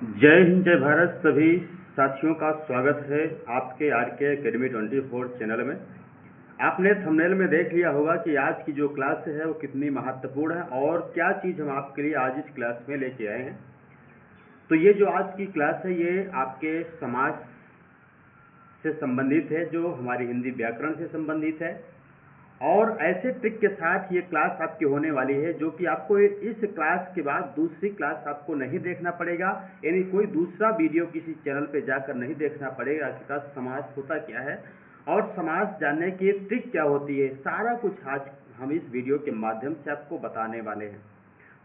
जय हिंद जय भारत। सभी साथियों का स्वागत है आपके आर के अकेडमी 24 चैनल में। आपने थंबनेल में देख लिया होगा कि आज की जो क्लास है वो कितनी महत्वपूर्ण है और क्या चीज़ हम आपके लिए आज इस क्लास में लेके आए हैं। तो ये जो आज की क्लास है ये आपके समाज से संबंधित है, जो हमारी हिंदी व्याकरण से संबंधित है, और ऐसे ट्रिक के साथ ये क्लास आपकी होने वाली है जो कि आपको इस क्लास के बाद दूसरी क्लास आपको नहीं देखना पड़ेगा, यानी कोई दूसरा वीडियो किसी चैनल पे जाकर नहीं देखना पड़ेगा कि समाज होता क्या है और समाज जानने की ट्रिक क्या होती है। सारा कुछ आज हम इस वीडियो के माध्यम से आपको बताने वाले हैं।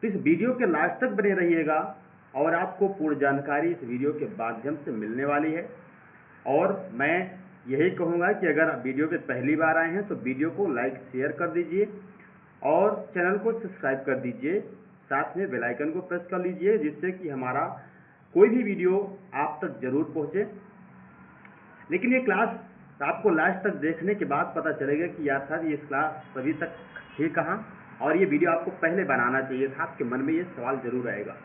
तो इस वीडियो के लास्ट तक बने रहिएगा और आपको पूर्ण जानकारी इस वीडियो के माध्यम से मिलने वाली है। और मैं यही कहूँगा कि अगर आप वीडियो पे पहली बार आए हैं तो वीडियो को लाइक शेयर कर दीजिए और चैनल को सब्सक्राइब कर दीजिए, साथ में बेल आइकन को प्रेस कर लीजिए जिससे कि हमारा कोई भी वीडियो आप तक जरूर पहुँचे। लेकिन ये क्लास आपको लास्ट तक देखने के बाद पता चलेगा कि यार सर ये क्लास अभी तक थी कहाँ, और ये वीडियो आपको पहले बनाना चाहिए था। आपके मन में ये सवाल जरूर आएगा।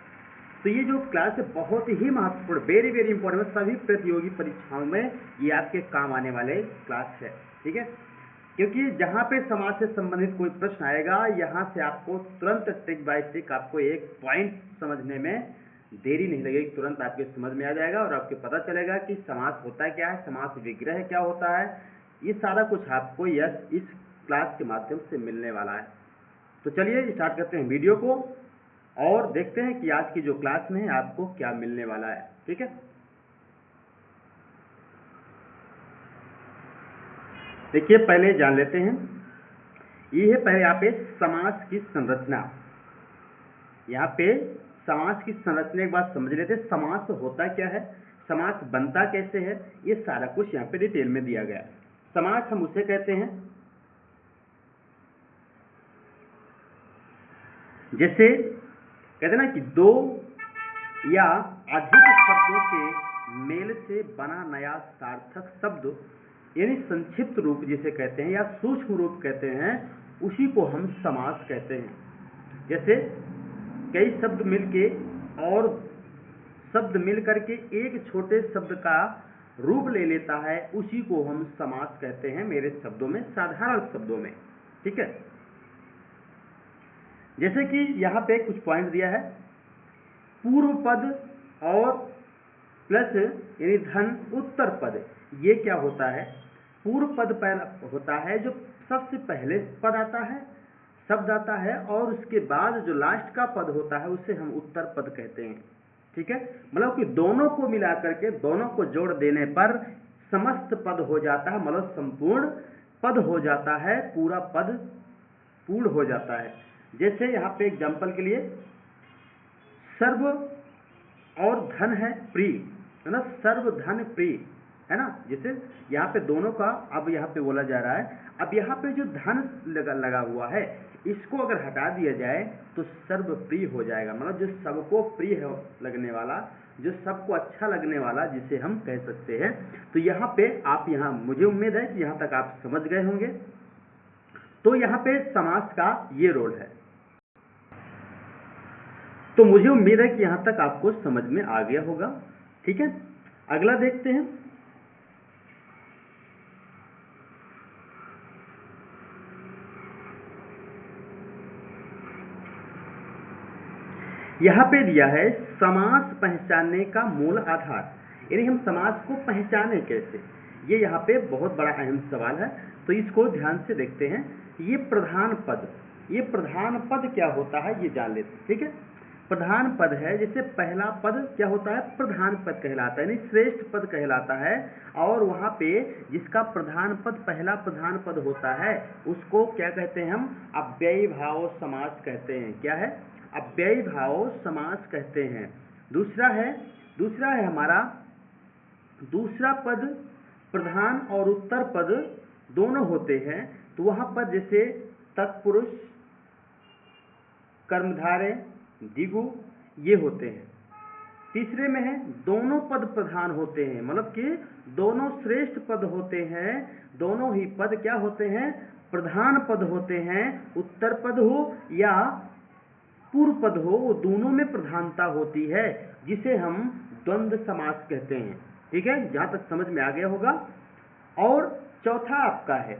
तो ये जो क्लास है बहुत ही महत्वपूर्ण, वेरी वेरी इंपॉर्टेंट, सभी प्रतियोगी परीक्षाओं में ये आपके काम आने वाले क्लास है, ठीक है। क्योंकि जहाँ पे समाज से संबंधित कोई प्रश्न आएगा यहाँ से आपको तुरंत ट्रिक बाय ट्रिक आपको एक पॉइंट समझने में देरी नहीं लगेगी, तुरंत आपके समझ में आ जाएगा और आपको पता चलेगा कि समाज होता क्या है, समाज विग्रह क्या होता है। ये सारा कुछ आपको इस क्लास के माध्यम से मिलने वाला है। तो चलिए स्टार्ट करते हैं वीडियो को और देखते हैं कि आज की जो क्लास में है आपको क्या मिलने वाला है, ठीक है। देखिए पहले जान लेते हैं, ये है पहले यहाँ पे समाज की संरचना। यहाँ पे समाज की संरचना एक बात समझ लेते हैं, समाज होता क्या है, समाज बनता कैसे है, ये सारा कुछ यहाँ पे डिटेल में दिया गया है। समाज हम उसे कहते हैं जैसे कहते हैं ना कि दो या अधिक शब्दों के मेल से बना नया सार्थक शब्द, यानी संक्षिप्त रूप जिसे कहते हैं या सूक्ष्म रूप कहते हैं, उसी को हम समास कहते हैं। जैसे कई शब्द मिलके और शब्द मिल करके एक छोटे शब्द का रूप ले लेता है, उसी को हम समास कहते हैं मेरे शब्दों में, साधारण शब्दों में, ठीक है। जैसे कि यहाँ पे कुछ पॉइंट दिया है, पूर्व पद और प्लस यानी धन उत्तर पद। ये क्या होता है, पूर्व पद पहला होता है जो सबसे पहले पद आता है, शब्द आता है, और उसके बाद जो लास्ट का पद होता है उसे हम उत्तर पद कहते हैं, ठीक है। मतलब कि दोनों को मिला करके दोनों को जोड़ देने पर समस्त पद हो जाता है, मतलब संपूर्ण पद हो जाता है, पूरा पद पूर्ण हो जाता है। जैसे यहाँ पे एग्जाम्पल के लिए सर्व और धन है प्रिय, है ना, सर्व धन प्रिय, है ना। जैसे यहाँ पे दोनों का अब यहाँ पे बोला जा रहा है, अब यहाँ पे जो धन लगा हुआ है इसको अगर हटा दिया जाए तो सर्व प्रिय हो जाएगा, मतलब जो सबको प्रिय लगने वाला, जो सबको अच्छा लगने वाला, जिसे हम कह सकते हैं। तो यहाँ पे आप यहाँ मुझे उम्मीद है कि यहाँ तक आप समझ गए होंगे। तो यहाँ पे समास का ये रोल है। तो मुझे उम्मीद है कि यहाँ तक आपको समझ में आ गया होगा, ठीक है। अगला देखते हैं, यहाँ पे दिया है समास पहचानने का मूल आधार, यानी हम समास को पहचाने कैसे, ये यहाँ पे बहुत बड़ा अहम सवाल है। तो इसको ध्यान से देखते हैं। ये प्रधान पद, ये प्रधान पद क्या होता है ये जान लेते हैं, ठीक है। प्रधान पद है, जैसे पहला पद क्या होता है, प्रधान पद कहलाता है, यानी श्रेष्ठ पद कहलाता है। और वहाँ पे जिसका प्रधान पद पहला प्रधान पद होता है उसको क्या कहते हैं, हम अव्ययी भाव समास कहते हैं। क्या है, अव्ययी भाव समास कहते हैं। दूसरा है हमारा दूसरा पद प्रधान और उत्तर पद दोनों होते हैं, तो वहाँ पर जैसे तत्पुरुष, कर्मधारय, दिगु ये होते हैं। तीसरे में है दोनों पद प्रधान होते हैं, मतलब कि दोनों श्रेष्ठ पद होते हैं, दोनों ही पद क्या होते हैं, प्रधान पद होते हैं। उत्तर पद हो या पूर्व पद हो वो दोनों में प्रधानता होती है, जिसे हम द्वंद्व समास कहते हैं। ठीक है, जहां तक समझ में आ गया होगा। और चौथा आपका है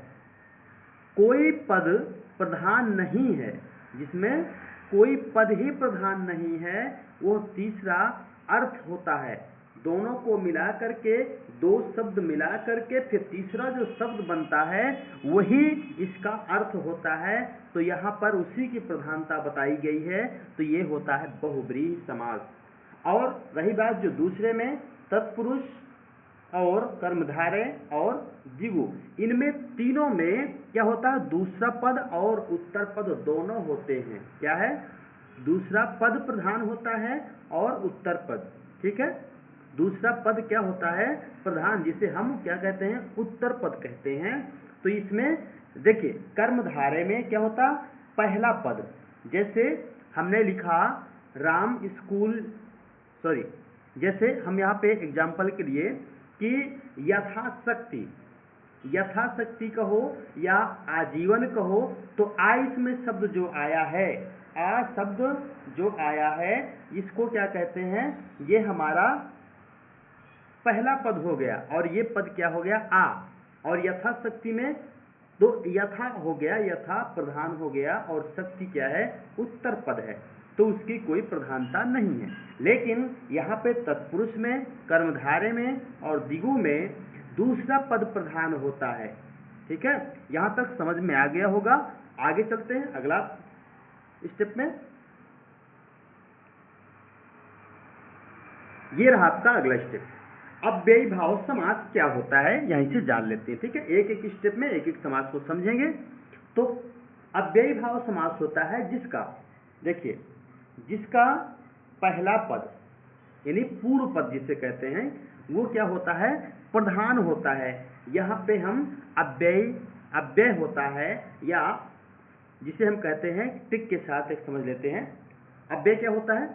कोई पद प्रधान नहीं है, जिसमें कोई पद ही प्रधान नहीं है, वो तीसरा अर्थ होता है। दोनों को मिला करके, दो शब्द मिला करके फिर तीसरा जो शब्द बनता है वही इसका अर्थ होता है। तो यहाँ पर उसी की प्रधानता बताई गई है, तो ये होता है बहुब्रीहि समास। और रही बात जो दूसरे में तत्पुरुष और कर्मधारय और द्विगु, इनमें तीनों में क्या होता है, दूसरा पद और उत्तर पद दोनों होते हैं। क्या है, दूसरा पद प्रधान होता है और उत्तर पद। ठीक है, दूसरा पद क्या होता है, प्रधान, जिसे हम क्या कहते हैं, उत्तर पद कहते हैं। तो इसमें देखिए कर्मधारय में क्या होता, पहला पद, जैसे हमने लिखा राम स्कूल, सॉरी, जैसे हम यहाँ पे एग्जाम्पल के लिए कि यथाशक्ति, यथाशक्ति कहो या आजीवन कहो, तो आ इसमें शब्द जो आया है, आ शब्द जो आया है, इसको क्या कहते हैं, ये हमारा पहला पद हो गया और ये पद क्या हो गया, आ। और यथाशक्ति में तो यथा हो गया, यथा प्रधान हो गया, और शक्ति क्या है, उत्तर पद है, तो उसकी कोई प्रधानता नहीं है। लेकिन यहाँ पे तत्पुरुष में, कर्मधारय में और द्विगु में दूसरा पद प्रधान होता है। ठीक है, यहाँ तक समझ में आ गया होगा। आगे चलते हैं अगला स्टेप में। ये रहा आपका अगला स्टेप। अव्ययी भाव समास क्या होता है, यहीं से जान लेते हैं। ठीक है, एक एक स्टेप में एक एक समास को समझेंगे। तो अव्ययी भाव समास होता है जिसका, देखिए, जिसका पहला पद यानी पूर्व पद जिसे कहते हैं, वो क्या होता है, प्रधान होता है। यहाँ पे हम अव्यय होता है, या जिसे हम कहते हैं टिक के साथ एक समझ लेते हैं। अव्यय क्या होता है,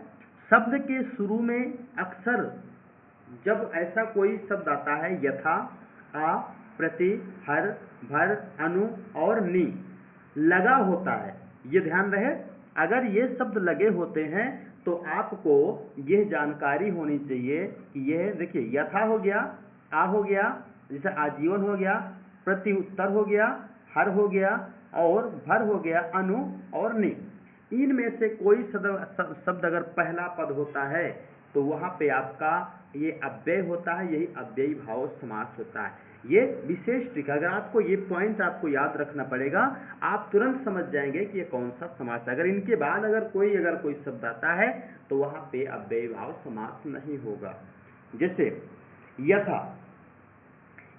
शब्द के शुरू में अक्सर जब ऐसा कोई शब्द आता है, यथा, आ, प्रति, हर, भर, अनु और नि लगा होता है, ये ध्यान रहे। अगर ये शब्द लगे होते हैं तो आपको यह जानकारी होनी चाहिए कि यह, देखिए, यथा हो गया, आ हो गया, जैसे आजीवन हो गया, प्रति उत्तर हो गया, हर हो गया और भर हो गया, अनु और नि, इनमें से कोई शब्द अगर पहला पद होता है तो वहां पे आपका ये अव्यय होता है, यही अव्ययी भाव समास होता है। ये विशेष ट्रिक, अगर आपको ये पॉइंट आपको याद रखना पड़ेगा, आप तुरंत समझ जाएंगे कि ये कौन सा समास है। अगर इनके बाद अगर कोई शब्द आता है तो वहां पे अव्ययी भाव समास नहीं होगा। जैसे यथा,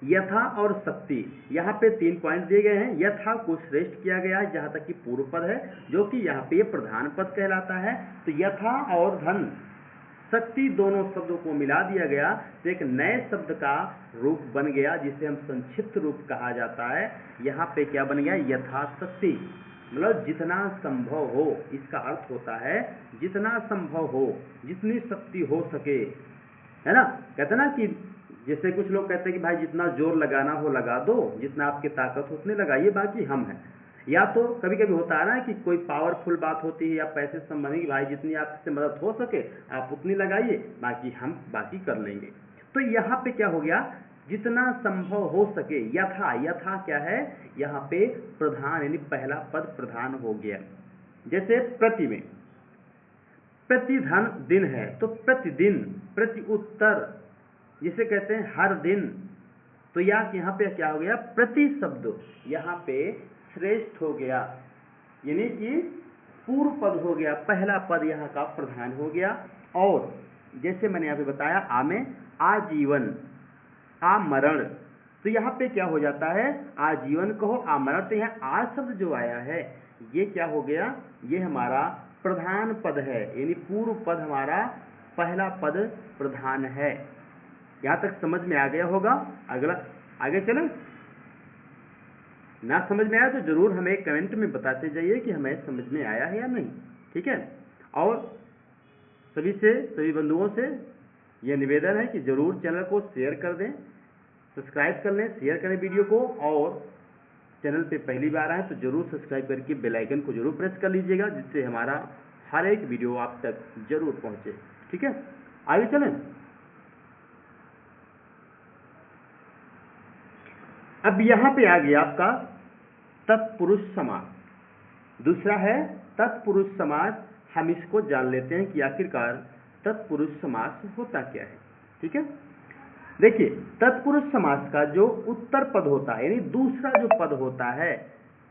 यथा और शक्ति, यहाँ पे 3 पॉइंट दिए गए हैं। यथा को श्रेष्ठ किया गया है जहां तक कि पूर्व पद है, जो कि यहाँ पे प्रधान पद कहलाता है। तो यथा और धन, शक्ति, दोनों शब्दों को मिला दिया गया तो एक नए शब्द का रूप बन गया, जिसे हम संक्षिप्त रूप कहा जाता है। यहाँ पे क्या बन गया, यथाशक्ति, मतलब जितना संभव हो, इसका अर्थ होता है जितना संभव हो, जितनी शक्ति हो सके, है ना। कहते ना कि जैसे कुछ लोग कहते हैं कि भाई जितना जोर लगाना हो लगा दो, जितना आपकी ताकत हो उतने लगाइए, बाकी हम हैं। या तो कभी कभी होता है ना कि कोई पावरफुल बात होती है या पैसे संबंधी, भाई जितनी आपसे मदद हो सके आप उतनी लगाइए, बाकी हम बाकी कर लेंगे। तो यहाँ पे क्या हो गया, जितना संभव हो सके, यथा, यथा क्या है, यहाँ पे प्रधान यानी पहला पद प्रधान हो गया। जैसे प्रति में, प्रतिधन दिन है तो प्रतिदिन, प्रति उत्तर जिसे कहते हैं हर दिन, तो यहाँ पे क्या हो गया, प्रति शब्द यहाँ पे श्रेष्ठ हो गया, यानी कि पूर्व पद हो गया, पहला पद यहाँ का प्रधान हो गया। और जैसे मैंने यहाँ पे बताया, आ में आजीवन, आमरण, तो यहाँ पे क्या हो जाता है, आजीवन कहो, आमरण, तो यहाँ आ शब्द जो आया है ये क्या हो गया, ये हमारा प्रधान पद है, यानी पूर्व पद हमारा पहला पद प्रधान है। यहाँ तक समझ में आ गया होगा। अगला आगे चलें। ना समझ में आया तो जरूर हमें कमेंट में बताते जाइए कि हमें समझ में आया है या नहीं। ठीक है, और सभी बंधुओं से यह निवेदन है कि जरूर चैनल को शेयर कर दें, सब्सक्राइब कर लें, शेयर करें वीडियो को, और चैनल पे पहली बार आए तो जरूर सब्सक्राइब करके बेल आइकन को जरूर प्रेस कर लीजिएगा, जिससे हमारा हर एक वीडियो आप तक जरूर पहुंचे। ठीक है, आगे चलें। अब यहां पे आ गया आपका तत्पुरुष समास। दूसरा है तत्पुरुष समास। हम इसको जान लेते हैं कि आखिरकार तत्पुरुष समास होता क्या है। ठीक है, देखिए तत्पुरुष समास का जो उत्तर पद होता है, यानी दूसरा जो पद होता है,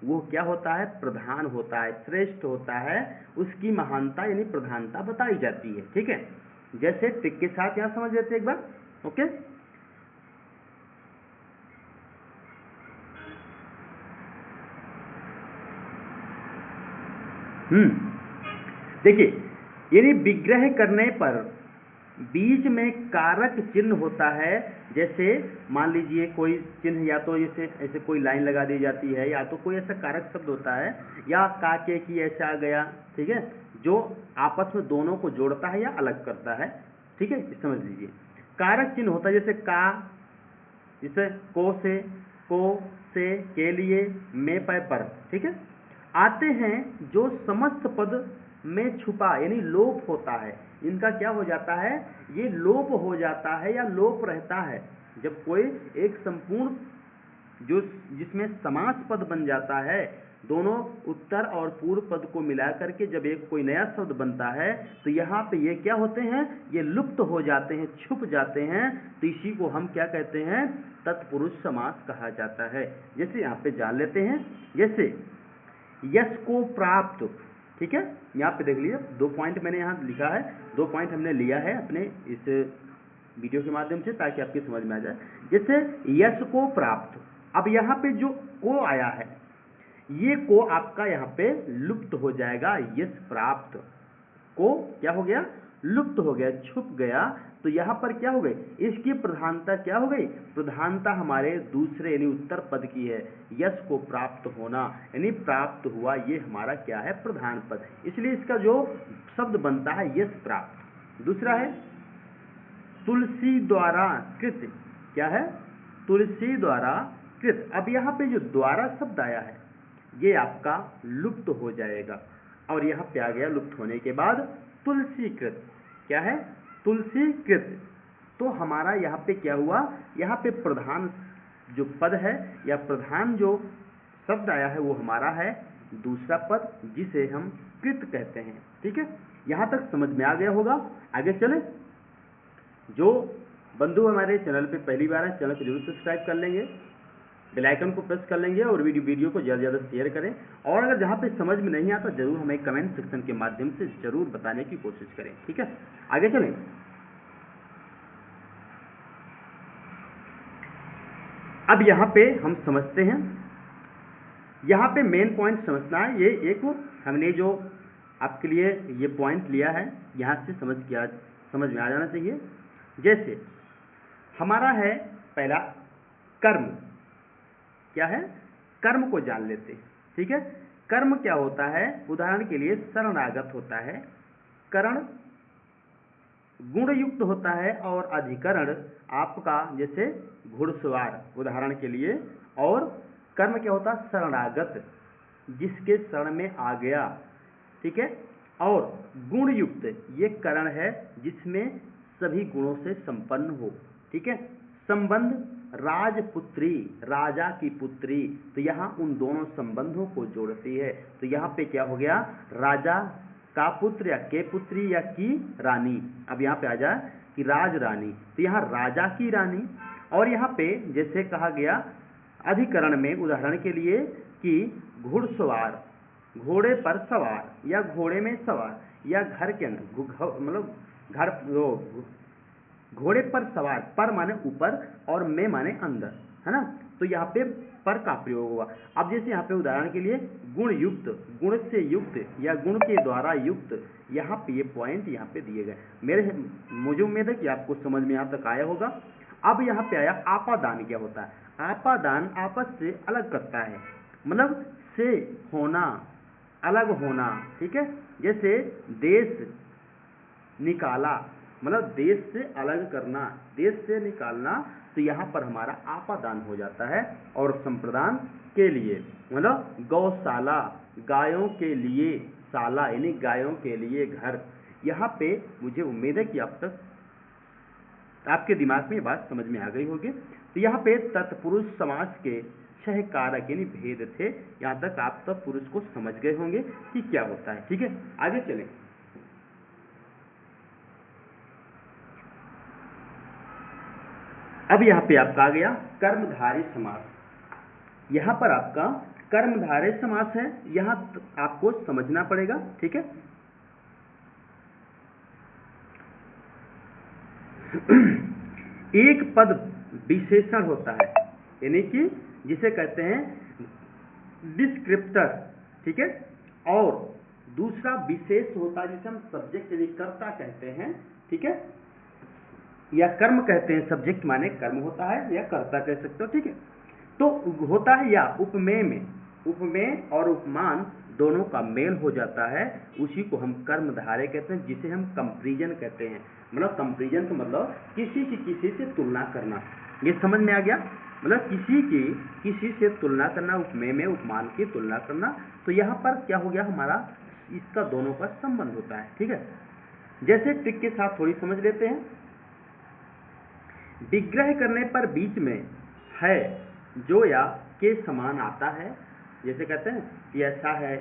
वो क्या होता है? प्रधान होता है, श्रेष्ठ होता है, उसकी महानता यानी प्रधानता बताई जाती है। ठीक है, जैसे टिक के साथ यहां समझ लेते हैं एक बार। ओके, देखिए यानी विग्रह करने पर बीच में कारक चिन्ह होता है। जैसे मान लीजिए कोई चिन्ह, या तो जैसे ऐसे कोई लाइन लगा दी जाती है, या तो कोई ऐसा कारक शब्द होता है, या का के की ऐसा आ गया। ठीक है, जो आपस में दोनों को जोड़ता है या अलग करता है। ठीक है, समझ लीजिए कारक चिन्ह होता है, जैसे का, जैसे को से, के लिए, में पर। ठीक है, आते हैं जो समस्त पद में छुपा यानी लोप होता है। इनका क्या हो जाता है? ये लोप हो जाता है या लोप रहता है। जब कोई एक संपूर्ण जो जिसमें समास पद बन जाता है, दोनों उत्तर और पूर्व पद को मिला करके जब एक कोई नया शब्द बनता है, तो यहाँ पे ये क्या होते हैं? ये लुप्त हो जाते हैं, छुप जाते हैं। तो इसी को हम क्या कहते हैं? तत्पुरुष समास कहा जाता है। जैसे यहाँ पे जान लेते हैं, जैसे यश को प्राप्त। ठीक है, यहाँ पे देख लीजिए 2 पॉइंट मैंने यहाँ लिखा है, 2 पॉइंट हमने लिया है अपने इस वीडियो के माध्यम से, ताकि आपकी समझ में आ जाए। जैसे यश को प्राप्त, अब यहाँ पे जो को आया है, ये को आपका यहाँ पे लुप्त हो जाएगा। यश प्राप्त को क्या हो गया? लुप्त हो गया, छुप गया। तो यहाँ पर क्या हो गई? इसकी प्रधानता क्या हो गई? प्रधानता हमारे दूसरे यानी उत्तर पद की है। यश को प्राप्त होना यानी प्राप्त हुआ, ये हमारा क्या है? प्रधान पद। इसलिए इसका जो शब्द बनता है यश प्राप्त। दूसरा है तुलसी द्वारा कृत। क्या है? तुलसी द्वारा कृत। अब यहाँ पे जो द्वारा शब्द आया है, ये आपका लुप्त हो जाएगा, और यहाँ पे आ गया लुप्त होने के बाद तुलसीकृत। क्या है? तुलसीकृत। तो हमारा यहाँ पे क्या हुआ? यहाँ पे प्रधान जो पद है या प्रधान जो शब्द आया है, वो हमारा है दूसरा पद, जिसे हम कृत कहते हैं। ठीक है, यहाँ तक समझ में आ गया होगा। आगे चले। जो बंधु हमारे चैनल पे पहली बार है, चैनल को जरूर सब्सक्राइब कर लेंगे, बेल आइकन को प्रेस कर लेंगे, और वीडियो को ज़्यादा से ज़्यादा शेयर करें। और अगर जहाँ पे समझ में नहीं आता, जरूर हमें कमेंट सेक्शन के माध्यम से जरूर बताने की कोशिश करें। ठीक है, आगे चलें। अब यहाँ पे हम समझते हैं, यहाँ पे मेन पॉइंट समझना है। ये एक हमने जो आपके लिए ये पॉइंट लिया है, यहाँ से समझ में आ जाना चाहिए। जैसे हमारा है पहला कर्म। क्या है? कर्म को जान लेते हैं। ठीक है, कर्म क्या होता है? उदाहरण के लिए शरणागत होता है, करण गुण युक्त होता है, और अधिकरण आपका जैसे घुड़सवार उदाहरण के लिए। और कर्म क्या होता है? शरणागत, जिसके शरण में आ गया। ठीक है, और गुण युक्त ये करण है जिसमें सभी गुणों से संपन्न हो। ठीक है, संबंध राजपुत्री, राजा की पुत्री, तो यहाँ उन दोनों संबंधों को जोड़ती है। तो यहाँ पे क्या हो गया? राजा का पुत्र या के पुत्री या की रानी। अब यहाँ पे आ जाए कि राज रानी, तो यहाँ राजा की रानी। और यहाँ पे जैसे कहा गया अधिकरण में उदाहरण के लिए कि घुड़सवार, घोड़े पर सवार या घोड़े में सवार, या घर के अंदर मतलब घर घोड़े पर सवार, पर माने ऊपर और में माने अंदर, है ना। तो यहाँ पे पर का प्रयोग हुआ। अब जैसे यहाँ पे उदाहरण के लिए गुण युक्त, गुण से युक्त या गुण के द्वारा युक्त, यहाँ पे ये पॉइंट यहाँ पे दिए गए। मुझे उम्मीद है कि आपको समझ में यहाँ तक आया होगा। अब यहाँ पे आया आपादान। क्या होता है? आपादान आपस से अलग करता है, मतलब से होना, अलग होना। ठीक है, जैसे देश निकाला, मतलब देश से अलग करना, देश से निकालना, तो यहाँ पर हमारा आपादान हो जाता है। और संप्रदान के लिए मतलब गौशाला, गायों के लिए, शाला यानी गायों के लिए घर। यहाँ पे मुझे उम्मीद है कि अब तक आपके दिमाग में ये बात समझ में आ गई होगी। तो यहाँ पे तत्पुरुष समास के 6 कारक यानी भेद थे। यहाँ तक आप तत्पुरुष को समझ गए होंगे कि क्या होता है। ठीक है, आगे चलें। अब यहाँ पे आपका आ गया कर्मधारय समास। यहाँ पर आपका कर्मधारय समास है, यहाँ आपको समझना पड़ेगा। ठीक है, एक पद विशेषण होता है यानी कि जिसे कहते हैं डिस्क्रिप्टर। ठीक है, और दूसरा विशेष होता है जिसे हम सब्जेक्ट यानी कर्ता कहते हैं। ठीक है, या कर्म कहते हैं। सब्जेक्ट माने कर्म होता है या कर्ता कह सकते हो। ठीक है, तो होता है या उपमेय में, उपमेय और उपमान दोनों का मेल हो जाता है, उसी को हम कर्मधारय कहते हैं, जिसे हम कंपैरिजन कहते हैं। मतलब कंपैरिजन तो मतलब किसी की किसी से तुलना करना। ये समझ में आ गया, मतलब किसी की किसी से तुलना करना, उपमेय में उपमान की तुलना करना। तो यहाँ पर क्या हो गया हमारा, इसका दोनों का संबंध होता है। ठीक है, जैसे ट्रिक के साथ थोड़ी समझ लेते हैं। विग्रह करने पर बीच में है जो या के समान आता है, जैसे कहते हैं कि ऐसा है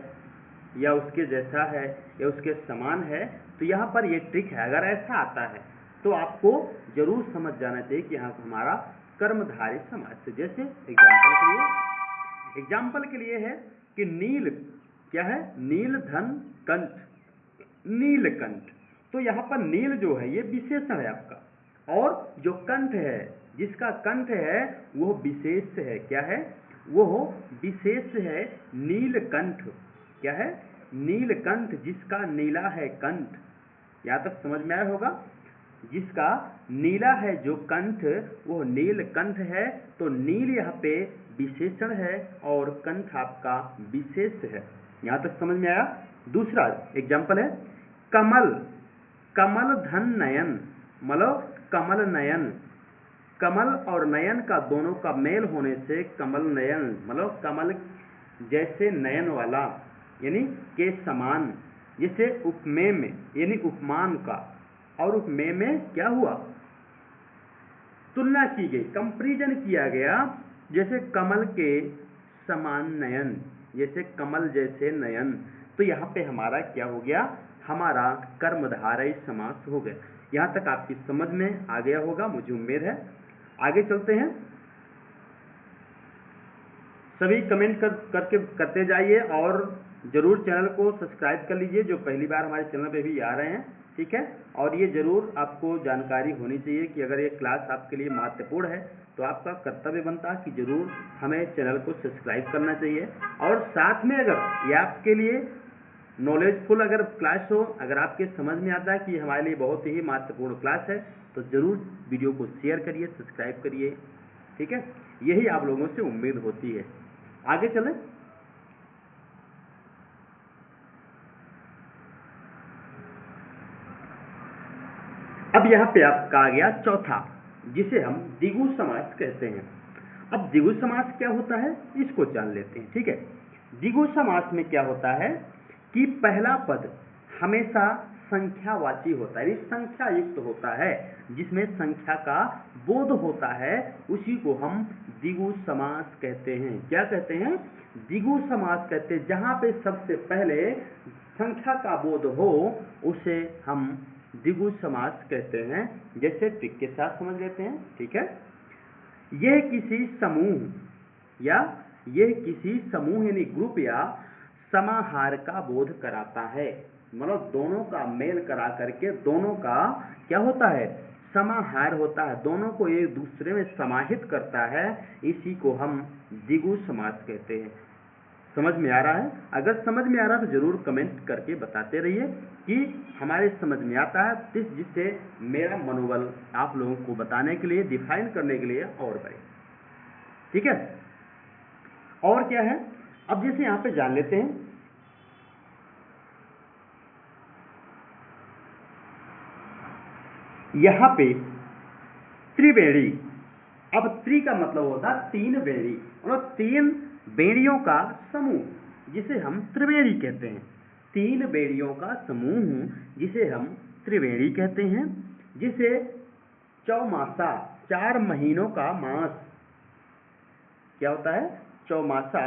या उसके जैसा है या उसके समान है, तो यहाँ पर ये ट्रिक है। अगर ऐसा आता है तो आपको जरूर समझ जाना चाहिए कि यहाँ हमारा कर्मधारय समास है। जैसे एग्जाम्पल के लिए है कि नील क्या है, नील धन कंठ, नीलकंठ। तो यहाँ पर नील जो है ये विशेषण है आपका, और जो कंठ है, जिसका कंठ है वो विशेष है। क्या है, वो विशेष है नीलकंठ। क्या है, नीलकंठ, जिसका नीला है कंठ। यहाँ तक समझ में आया होगा, जिसका नीला है जो कंठ वो नीलकंठ है। तो नील यहाँ पे विशेषण है और कंठ आपका विशेष है। यहाँ तक समझ में आया। दूसरा एग्जाम्पल है कमल, कमल धन नयन, मतलब कमल नयन। कमल और नयन का दोनों का मेल होने से कमल नयन, मतलब कमल जैसे नयन वाला यानी के समान। जैसे उपमेय में यानी उपमान का और उपमेय में क्या हुआ, तुलना की गई, कंपैरिजन किया गया। जैसे कमल के समान नयन, जैसे कमल जैसे नयन। तो यहाँ पे हमारा क्या हो गया, हमारा कर्मधारय समास हो गया। यहाँ तक आपकी समझ में आ गया होगा, मुझे उम्मीद है। आगे चलते हैं। सभी कमेंट करते जाइए और जरूर चैनल को सब्सक्राइब कर लीजिए, जो पहली बार हमारे चैनल पे भी आ रहे हैं। ठीक है, और ये जरूर आपको जानकारी होनी चाहिए कि अगर ये क्लास आपके लिए महत्वपूर्ण है तो आपका कर्तव्य बनता है कि जरूर हमें चैनल को सब्सक्राइब करना चाहिए। और साथ में अगर ये आपके लिए नॉलेजफुल अगर क्लास हो, अगर आपके समझ में आता है कि हमारे लिए बहुत ही महत्वपूर्ण क्लास है, तो जरूर वीडियो को शेयर करिए, सब्सक्राइब करिए। ठीक है, यही आप लोगों से उम्मीद होती है। आगे चलें। अब यहाँ पे आपका आ गया चौथा, जिसे हम द्विगु समास कहते हैं। अब द्विगु समास क्या होता है इसको जान लेते हैं। ठीक है, द्विगु समास में क्या होता है कि पहला पद हमेशा संख्यावाची होता है, संख्या युक्त होता है, जिसमें संख्या का बोध होता है, उसी को हम द्विगु समास कहते हैं। क्या कहते हैं, द्विगु समास कहते हैं। जहां पे सबसे पहले संख्या का बोध हो उसे हम द्विगु समास कहते हैं। जैसे ट्रिक के साथ समझ लेते हैं। ठीक है, यह किसी समूह या यह किसी समूह यानी ग्रुप या समाहार का बोध कराता है। मतलब दोनों का मेल करा करके दोनों का क्या होता है, समाहार होता है, दोनों को एक दूसरे में समाहित करता है, इसी को हम द्विगु समास कहते हैं। समझ में आ रहा है? अगर समझ में आ रहा है तो जरूर कमेंट करके बताते रहिए कि हमारे समझ में आता है, जिससे मेरा मनोबल आप लोगों को बताने के लिए, डिफाइन करने के लिए और बढ़े। ठीक है, और क्या है, अब जैसे यहां पे जान लेते हैं। यहां पे त्रिवेणी, अब त्रि का मतलब होता है तीन वेणी, मतलब तीन बेड़ियों का समूह, जिसे हम त्रिवेणी कहते हैं। तीन बेड़ियों का समूह जिसे हम त्रिवेणी कहते हैं, जिसे चौमासा 4 महीनों का मास, क्या होता है? चौमासा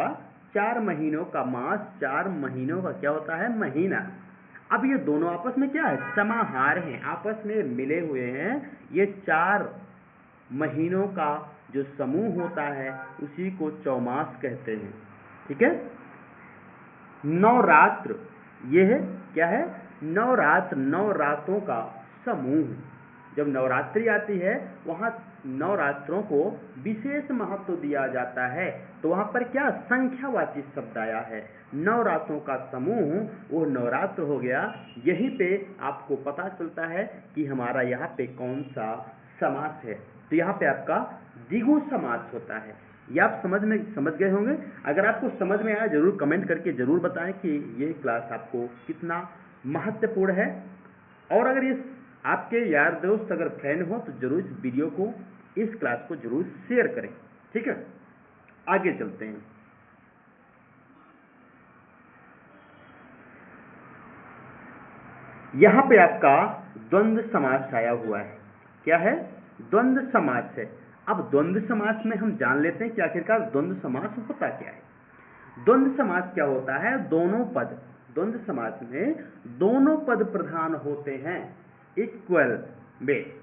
4 महीनों का मास, 4 महीनों का क्या होता है? महीना। अब ये दोनों आपस में क्या है? समाहार हैं, आपस में मिले हुए हैं। ये 4 महीनों का जो समूह होता है उसी को चौमास कहते हैं। ठीक है। नवरात्र, ये है क्या है? नवरात्र, 9 रातों का समूह। जब नवरात्रि आती है वहाँ नवरात्रों को विशेष महत्व दिया जाता है, तो वहाँ पर क्या संख्यावाची शब्द आया है? नवरात्रों का समूह, वो नवरात्र हो गया। यहीं पे आपको पता चलता है कि हमारा यहाँ पे कौन सा समास है। तो यहाँ पे आपका द्विगु समास होता है। ये आप समझ गए होंगे। अगर आपको समझ में आया जरूर कमेंट करके जरूर बताएं कि ये क्लास आपको कितना महत्वपूर्ण है। और अगर ये आपके यार दोस्त अगर फ्रेंड हो तो जरूर इस वीडियो को, इस क्लास को जरूर शेयर करें। ठीक है, आगे चलते हैं। यहां पे आपका द्वंद्व समास आया हुआ है। क्या है? द्वंद्व समास है। अब द्वंद्व समास में हम जान लेते हैं कि आखिरकार द्वंद्व समास होता क्या है। द्वंद्व समास क्या होता है? दोनों पद, द्वंद्व समास में दोनों पद प्रधान होते हैं इक्वल वेट।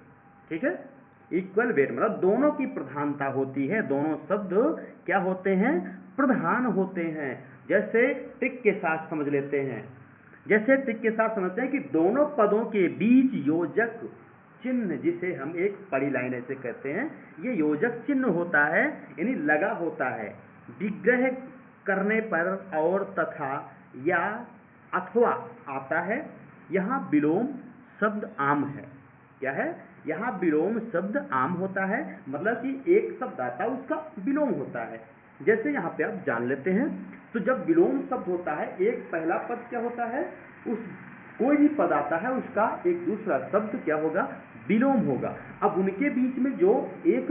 ठीक है, इक्वल वेट मतलब दोनों की प्रधानता होती है, दोनों शब्द क्या होते हैं? प्रधान होते हैं। जैसे टिक के साथ समझ लेते हैं, जैसे टिक के साथ समझते हैं कि दोनों पदों के बीच योजक चिन्ह, जिसे हम एक बड़ी लाइन ऐसे कहते हैं, ये योजक चिन्ह होता है, यानी लगा होता है। विग्रह करने पर और तथा या अथवा आता है। यहाँ विलोम शब्द आम है। क्या है? यहाँ विलोम शब्द आम होता है, मतलब कि एक शब्द आता है उसका विलोम होता है। जैसे यहाँ पे आप जान लेते हैं, तो जब विलोम शब्द होता है, एक पहला पद क्या होता है? उस कोई भी पद आता है उसका एक दूसरा शब्द क्या होगा? विलोम होगा। अब उनके बीच में जो एक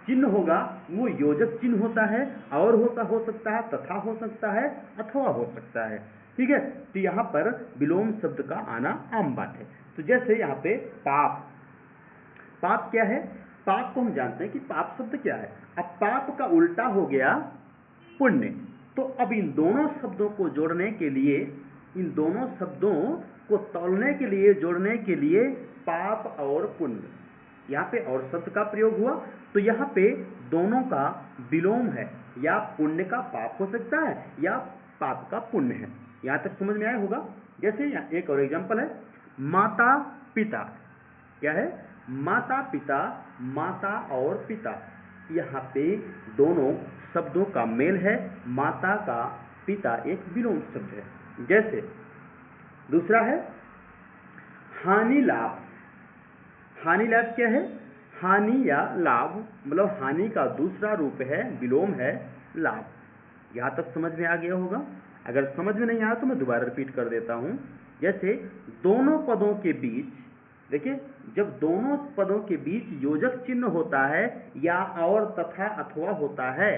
चिन्ह होगा वो योजक चिन्ह होता है, और हो सकता है, तथा हो सकता है, अथवा हो सकता है। ठीक है, तो यहाँ पर विलोम शब्द का आना आम बात है। तो जैसे यहाँ पे पाप, पाप क्या है? पाप को हम जानते हैं कि पाप शब्द क्या है। अब पाप का उल्टा हो गया पुण्य। तो अब इन दोनों शब्दों को जोड़ने के लिए, इन दोनों शब्दों को तौलने के लिए, जोड़ने के लिए पाप और पुण्य, यहाँ पे और शब्द का प्रयोग हुआ। तो यहाँ पे दोनों का विलोम है, या पुण्य का पाप हो सकता है या पाप का पुण्य है। यहाँ तक समझ में आया होगा। जैसे यहाँ एक और एग्जांपल है, माता पिता। क्या है? माता पिता, माता और पिता, यहाँ पे दोनों शब्दों का मेल है। माता का पिता एक विलोम शब्द है। जैसे दूसरा है हानि लाभ। हानि लाभ क्या है? हानि या लाभ, मतलब हानि का दूसरा रूप है, विलोम है लाभ। यहाँ तक समझ में आ गया होगा। अगर समझ में नहीं आया तो मैं दोबारा रिपीट कर देता हूँ। जैसे दोनों पदों के बीच, देखिए, जब दोनों पदों के बीच योजक चिन्ह होता है या और तथा अथवा होता है,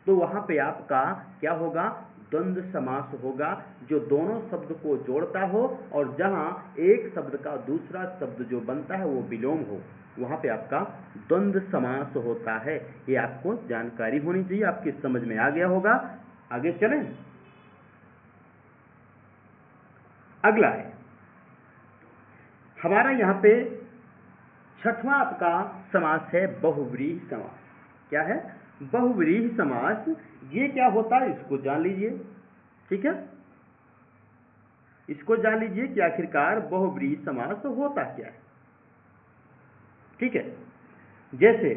तो वहां पे आपका क्या होगा? द्वंद्व समास होगा, जो दोनों शब्द को जोड़ता हो और जहां एक शब्द का दूसरा शब्द जो बनता है वो विलोम हो, वहां पे आपका द्वंद्व समास होता है। ये आपको जानकारी होनी चाहिए, आपकी समझ में आ गया होगा। आगे चलें। अगला है हमारा यहाँ पे छठवां आपका समास है बहुव्रीहि समास। क्या है? बहुव्रीहि समास। ये क्या होता है इसको जान लीजिए। ठीक है, इसको जान लीजिए कि आखिरकार बहुव्रीहि समास होता क्या है। ठीक है, जैसे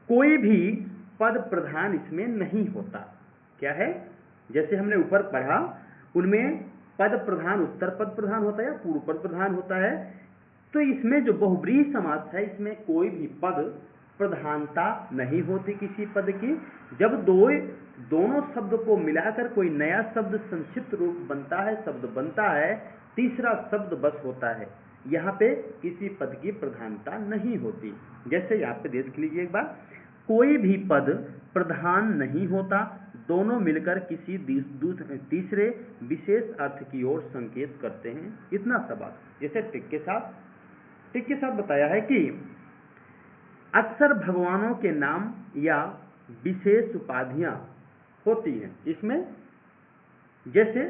कोई भी पद प्रधान इसमें नहीं होता। क्या है? जैसे हमने ऊपर पढ़ा, उनमें पद प्रधान उत्तर पद प्रधान होता है या पूर्व पद प्रधान होता है। तो इसमें जो बहुव्रीहि समास है, इसमें कोई भी पद प्रधानता नहीं होती किसी पद की। जब दोनों शब्द को मिलाकर कोई नया शब्द संक्षिप्त रूप बनता है, शब्द बनता है, तीसरा शब्द बस होता है। यहाँ पे किसी पद की प्रधानता नहीं होती। जैसे यहाँ पे देख लीजिए एक बार, कोई भी पद प्रधान नहीं होता, दोनों मिलकर किसी तीसरे विशेष अर्थ की ओर संकेत करते हैं। इतना सा बात। जैसे टिक के साथ बताया है कि अक्सर भगवानों के नाम या विशेष उपाधियां होती हैं इसमें। जैसे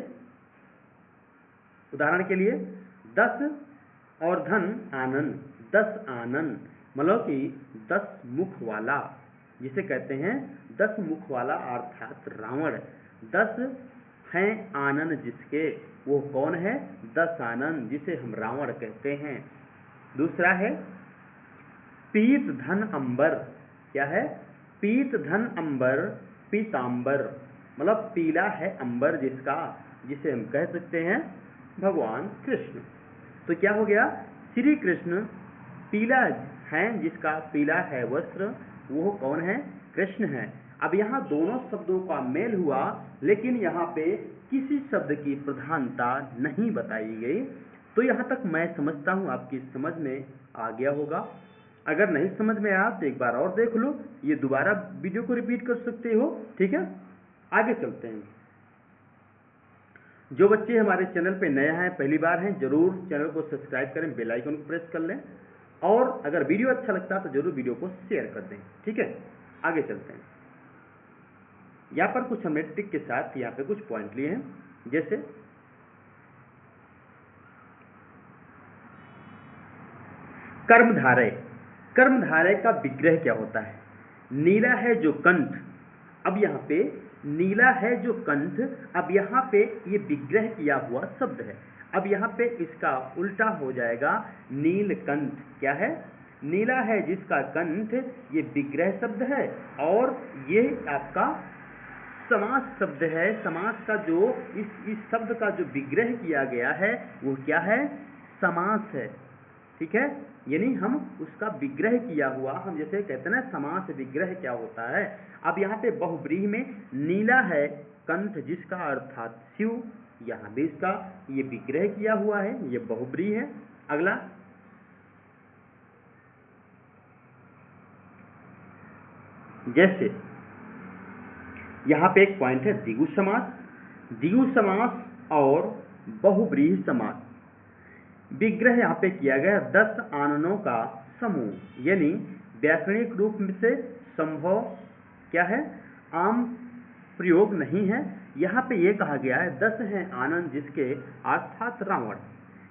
उदाहरण के लिए 10 और धन आनंद, 10 आनंद मतलब कि 10 मुख वाला, जिसे कहते हैं 10 मुख वाला अर्थात रावण। 10 हैं आनंद जिसके, वो कौन है? 10 आनंद, जिसे हम रावण कहते हैं। दूसरा है पीत धन अंबर। क्या है? पीत धन अंबर, पीतांबर मतलब पीला है अंबर जिसका, जिसे हम कह सकते हैं भगवान कृष्ण। तो क्या हो गया? श्री कृष्ण पीला है जिसका पीला है वस्त्र, वो कौन है? कृष्ण है। अब यहाँ दोनों शब्दों का मेल हुआ, लेकिन यहाँ पे किसी शब्द की प्रधानता नहीं बताई गई। तो यहाँ तक मैं समझता हूँ आपकी समझ में आ गया होगा। अगर नहीं समझ में आया तो एक बार और देख लो, ये दोबारा वीडियो को रिपीट कर सकते हो। ठीक है, आगे चलते हैं। जो बच्चे हमारे चैनल पे नए हैं, पहली बार हैं, जरूर चैनल को सब्सक्राइब करें, बेल आइकन को प्रेस कर लें, और अगर वीडियो अच्छा लगता है तो जरूर वीडियो को शेयर कर दें। ठीक है, आगे चलते हैं। यहाँ पर कुछ हमने टिक के साथ यहाँ पे कुछ पॉइंट लिए हैं। जैसे कर्मधारय, कर्मधारय का विग्रह क्या होता है? नीला है जो कंठ। अब यहाँ पे नीला है जो कंठ, अब यहाँ पे ये विग्रह किया हुआ शब्द है। अब यहाँ पे इसका उल्टा हो जाएगा नीलकंठ। क्या है? नीला है जिसका कंठ, ये विग्रह शब्द है, और ये आपका समास शब्द है। समास का जो इस शब्द का जो विग्रह किया गया है वो क्या है? समास है। ठीक है, यानी हम उसका विग्रह किया हुआ, हम जैसे कहते हैं ना समास विग्रह क्या होता है। अब यहाँ पे बहुब्रीहि में नीला है कंठ जिसका अर्थात शिव, यहाँ भी इसका ये विग्रह किया हुआ है, ये बहुब्रीहि है। अगला जैसे यहाँ पे एक पॉइंट है द्विगु समास। द्विगु समास और बहुब्रीहि समास, विग्रह यहाँ पे किया गया 10 आननों का समूह, यानी व्याकरणिक रूप से संभव क्या है? आम प्रयोग नहीं है। यहाँ पे ये कहा गया है 10 हैं आनंद जिसके अर्थात रावण।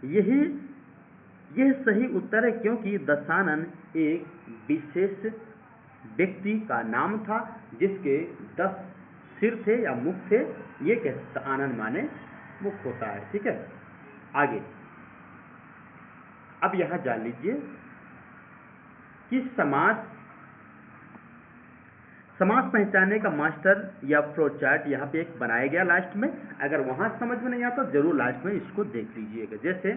यह सही उत्तर है, क्योंकि दशानन एक विशेष व्यक्ति का नाम था जिसके 10 सिर थे या मुख थे। ये कहते आनंद माने मुख होता है। ठीक है, आगे अब यहां जान लीजिए कि समास पहचानने का मास्टर या फ्लो चार्ट यहाँ पे एक बनाया गया लास्ट में। अगर वहां समझ में नहीं आता जरूर लास्ट में इसको देख लीजिएगा। जैसे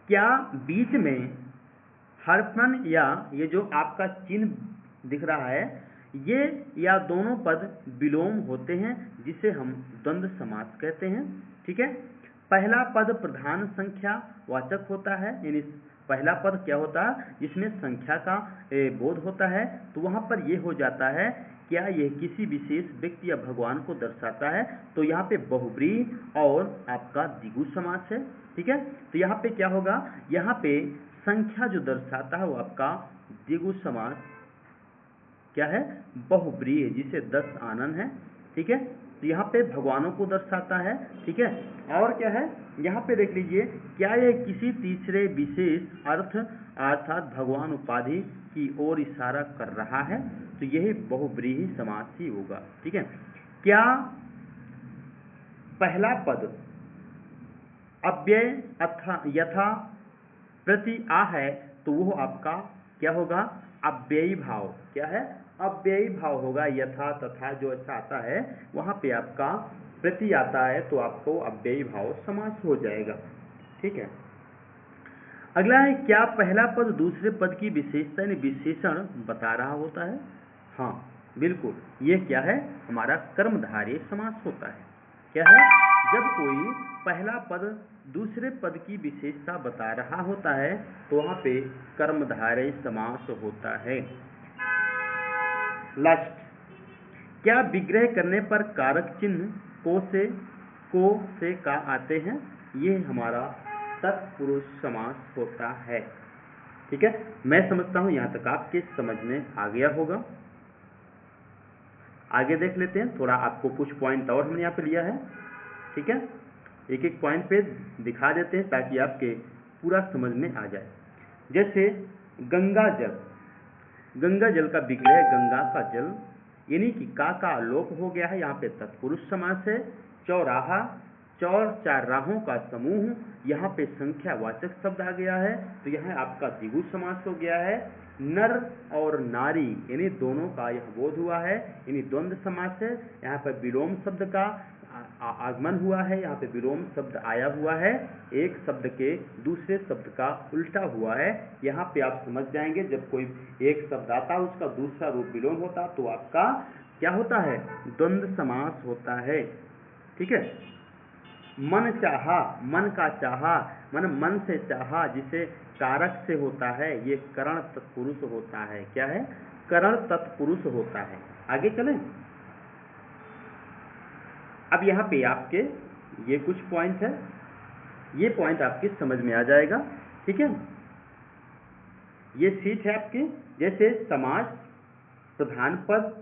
क्या बीच में हरफन या ये जो आपका चिन्ह दिख रहा है, ये या दोनों पद विलोम होते हैं, जिसे हम द्वंद्व समास कहते हैं। ठीक है, पहला पद प्रधान संख्या वाचक होता है, यानी पहला पद क्या होता है? जिसमें संख्या का बोध होता है। तो वहां पर यह हो जाता है क्या यह किसी विशेष व्यक्ति या भगवान को दर्शाता है। तो यहाँ पे बहुब्रीहि और आपका द्विगु समास है। ठीक है, तो यहाँ पे क्या होगा? यहाँ पे संख्या जो दर्शाता है वो आपका द्विगु समास क्या है? बहुब्रीहि, जिसे 10 आनंद है। ठीक है, तो यहाँ पे भगवानों को दर्शाता है। ठीक है, और क्या है? यहाँ पे देख लीजिए, क्या यह किसी तीसरे विशेष अर्थ अर्थात भगवान उपाधि की ओर इशारा कर रहा है। तो यही बहुब्रीहि समास ही होगा। ठीक है, क्या पहला पद अव्यय अथा यथा प्रति आ है, तो वो आपका क्या होगा? अव्ययी भाव। क्या है? अव्ययी भाव होगा। यथा तथा जो ऐसा आता है वहां पे आपका प्रति आता है, तो आपको अव्ययी भाव समास हो जाएगा। ठीक है, अगला है क्या पहला पद दूसरे पद की विशेषता यानी विशेषण बता रहा होता है? हाँ बिल्कुल, ये क्या है? हमारा कर्मधारय समास होता है। क्या है? जब कोई पहला पद दूसरे पद की विशेषता बता रहा होता है तो वहां पे कर्मधारय समास होता है। लास्ट, क्या विग्रह करने पर कारक चिन्ह को से का आते हैं? ये हमारा तत्पुरुष समास होता है। ठीक है, मैं समझता हूं यहां तक आपके समझ में आ गया होगा। आगे देख लेते हैं, थोड़ा आपको कुछ पॉइंट और हमने यहाँ पे लिया है। ठीक है, एक एक पॉइंट पे दिखा देते हैं ताकि आपके पूरा समझ में आ जाए। जैसे गंगा जल, गंगा जल का विग्रह गंगा का जल, यानी कि का लोप हो गया है, यहाँ पे तत्पुरुष समास है। चौराहा, चार राहों का समूह, यहाँ पे संख्यावाचक शब्द आ गया है, तो यह आपका द्विगु समास हो गया है। नर और नारी यानी दोनों का यह बोध हुआ है, यानी द्वंद्व समास है। यहाँ पर विलोम शब्द का आगमन हुआ है, यहाँ पे विलोम शब्द आया हुआ है, एक शब्द के दूसरे शब्द का उल्टा हुआ है। यहाँ पे आप समझ जाएंगे, जब कोई एक शब्द आता है उसका दूसरा रूप विलोम होता तो आपका क्या होता है? द्वंद्व समास होता है। ठीक है, मन चाहा, मन का चाहा, मन से चाहा, जिसे कारक से होता है, ये करण तत्पुरुष होता है। क्या है? करण तत्पुरुष होता है। आगे चलें, अब यहाँ पे आपके ये कुछ पॉइंट है, ये पॉइंट आपके समझ में आ जाएगा। ठीक है, ये सीट है आपकी, जैसे समाज, प्रधान पद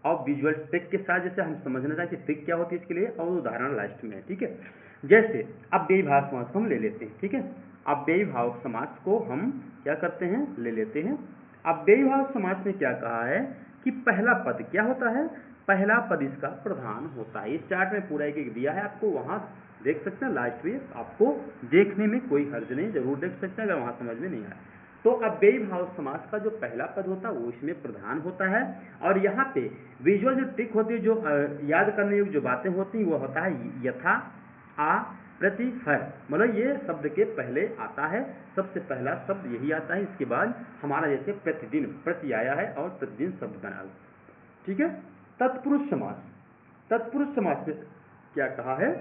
और विजुअल ट्रिक के साथ, जैसे हम समझना चाहिए कि ट्रिक क्या होती है इसके लिए, और उदाहरण लास्ट में है। ठीक है, जैसे अव्ययी भाव समास को हम ले लेते हैं। ठीक है, अव्ययी भाव समास को हम क्या करते हैं? ले लेते हैं। अव्ययी भाव समास में क्या कहा है कि पहला पद क्या होता है? पहला पद इसका प्रधान होता है। इस चार्ट में पूरा एक दिया है आपको, वहां देख सकते हैं, लास्ट में आपको देखने में कोई हर्ज नहीं, जरूर देख सकते हैं अगर वहां समझ में नहीं आए तो। अव्ययी भाव समास का जो पहला पद होता है वो इसमें प्रधान होता है, और यहाँ पे विजुअल जो ट्रिक होती है, जो याद करने योग्य जो बातें होती हैं, वो होता है यथा, आ, प्रति, फर, मतलब ये शब्द के पहले आता है, सबसे पहला शब्द यही आता है। इसके बाद हमारा जैसे प्रतिदिन, प्रति आया है और प्रतिदिन शब्द बना। ठीक है, तत्पुरुष समास, तत्पुरुष समास में क्या कहा है?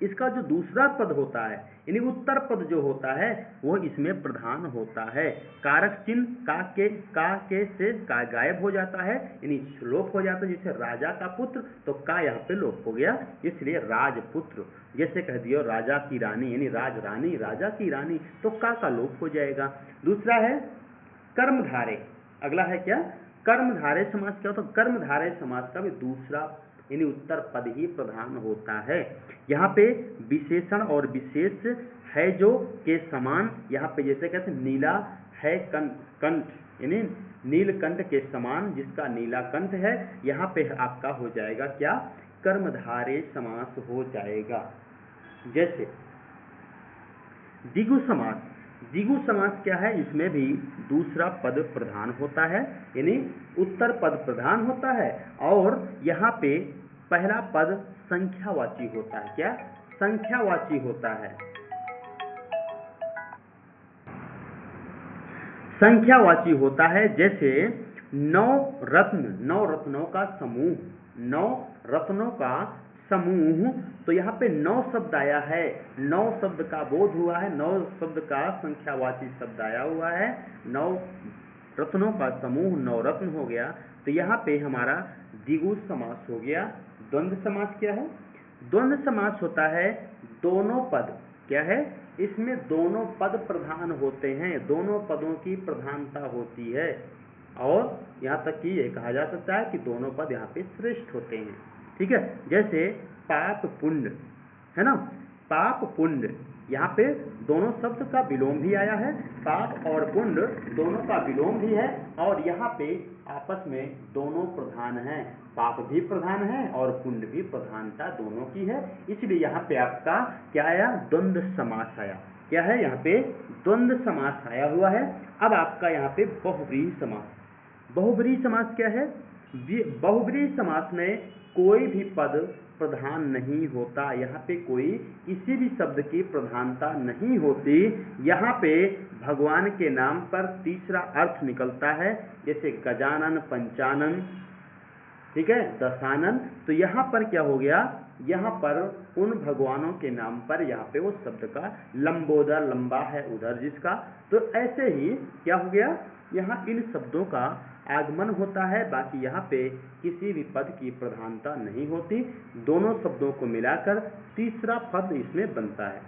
इसका जो दूसरा पद होता है, यानी उत्तर पद जो होता है, वो इसमें प्रधान होता है। कारक चिन्ह का के से का गायब हो जाता है, यानी लोप हो जाता है। जैसे राजा का पुत्र, तो का यहाँ पे लोप हो गया, इसलिए राजपुत्र। जैसे कह दिया राजा की रानी, यानी राज रानी, राजा की रानी, तो का लोप हो जाएगा। दूसरा है कर्मधारय, अगला है क्या? कर्मधारय समास। क्या होता है? कर्मधारय समास का भी दूसरा यानी उत्तर पद ही प्रधान होता है। यहाँ पे विशेषण और विशेष है जो के समान, यहाँ पे जैसे कहते हैं नीला है कंठ, यानी नीलकंठ के समान जिसका नीला कंठ है, यहाँ पे आपका हो जाएगा क्या? कर्मधारय समास हो जाएगा। जैसे द्विगु समास, द्विगु समास क्या है? इसमें भी दूसरा पद प्रधान होता है, यानी उत्तर पद प्रधान होता है, और यहाँ पे पहला पद संख्यावाची होता है। क्या? संख्यावाची होता है। संख्यावाची होता है। जैसे नौ रत्न, नौ रत्नों का समूह, नौ रत्नों का समूह, तो यहाँ पे 9 शब्द आया है, 9 शब्द का बोध हुआ है, 9 शब्द का संख्यावाची शब्द आया हुआ है, 9 रत्नों का समूह 9 रत्न हो गया, तो यहाँ पे हमारा द्विगु समास हो गया। द्वंद्व समास क्या है? द्वंद्व समास होता है दोनों पद, क्या है? इसमें दोनों पद प्रधान होते हैं, दोनों पदों की प्रधानता होती है, और यहाँ तक कि यह कहा जा सकता है कि दोनों पद यहाँ पे श्रेष्ठ होते हैं। ठीक है, जैसे पाप पुण्य है ना, पाप पुण्य, यहाँ पे दोनों शब्द का विलोम भी आया है, पाप और पुण्य दोनों का विलोम भी है, और यहाँ पे आपस में दोनों प्रधान हैं, पाप भी प्रधान है और पुण्य भी प्रधानता दोनों की है, इसलिए यहाँ पे आपका क्या आया? द्वंद्व समास आया। क्या है? यहाँ पे द्वंद्व समास आया हुआ है। अब आपका यहाँ पे बहुव्रीहि समास, बहुव्रीहि समास क्या है? बहुव्रीहि समास में कोई भी पद प्रधान नहीं होता, यहाँ पे कोई किसी भी शब्द की प्रधानता नहीं होती, यहाँ पे भगवान के नाम पर तीसरा अर्थ निकलता है, जैसे गजानन, पंचानन, ठीक है, दशानन, तो यहाँ पर क्या हो गया? यहाँ पर उन भगवानों के नाम पर यहाँ पे वो शब्द का लंबोदर, लंबा है उधर जिसका, तो ऐसे ही क्या हो गया, यहाँ इन शब्दों का आगमन होता है, बाकी यहाँ पे किसी भी पद की प्रधानता नहीं होती, दोनों शब्दों को मिलाकर तीसरा पद इसमें बनता है।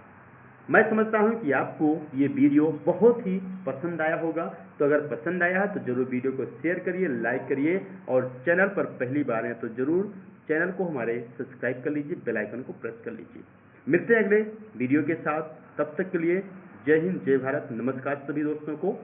मैं समझता हूँ कि आपको ये वीडियो बहुत ही पसंद आया होगा, तो अगर पसंद आया है तो जरूर वीडियो को शेयर करिए, लाइक करिए, और चैनल पर पहली बार हैं तो जरूर चैनल को हमारे सब्सक्राइब कर लीजिए, बेल आइकन को प्रेस कर लीजिए। मिलते हैं अगले वीडियो के साथ, तब तक के लिए जय हिंद, जय भारत, नमस्कार सभी दोस्तों को।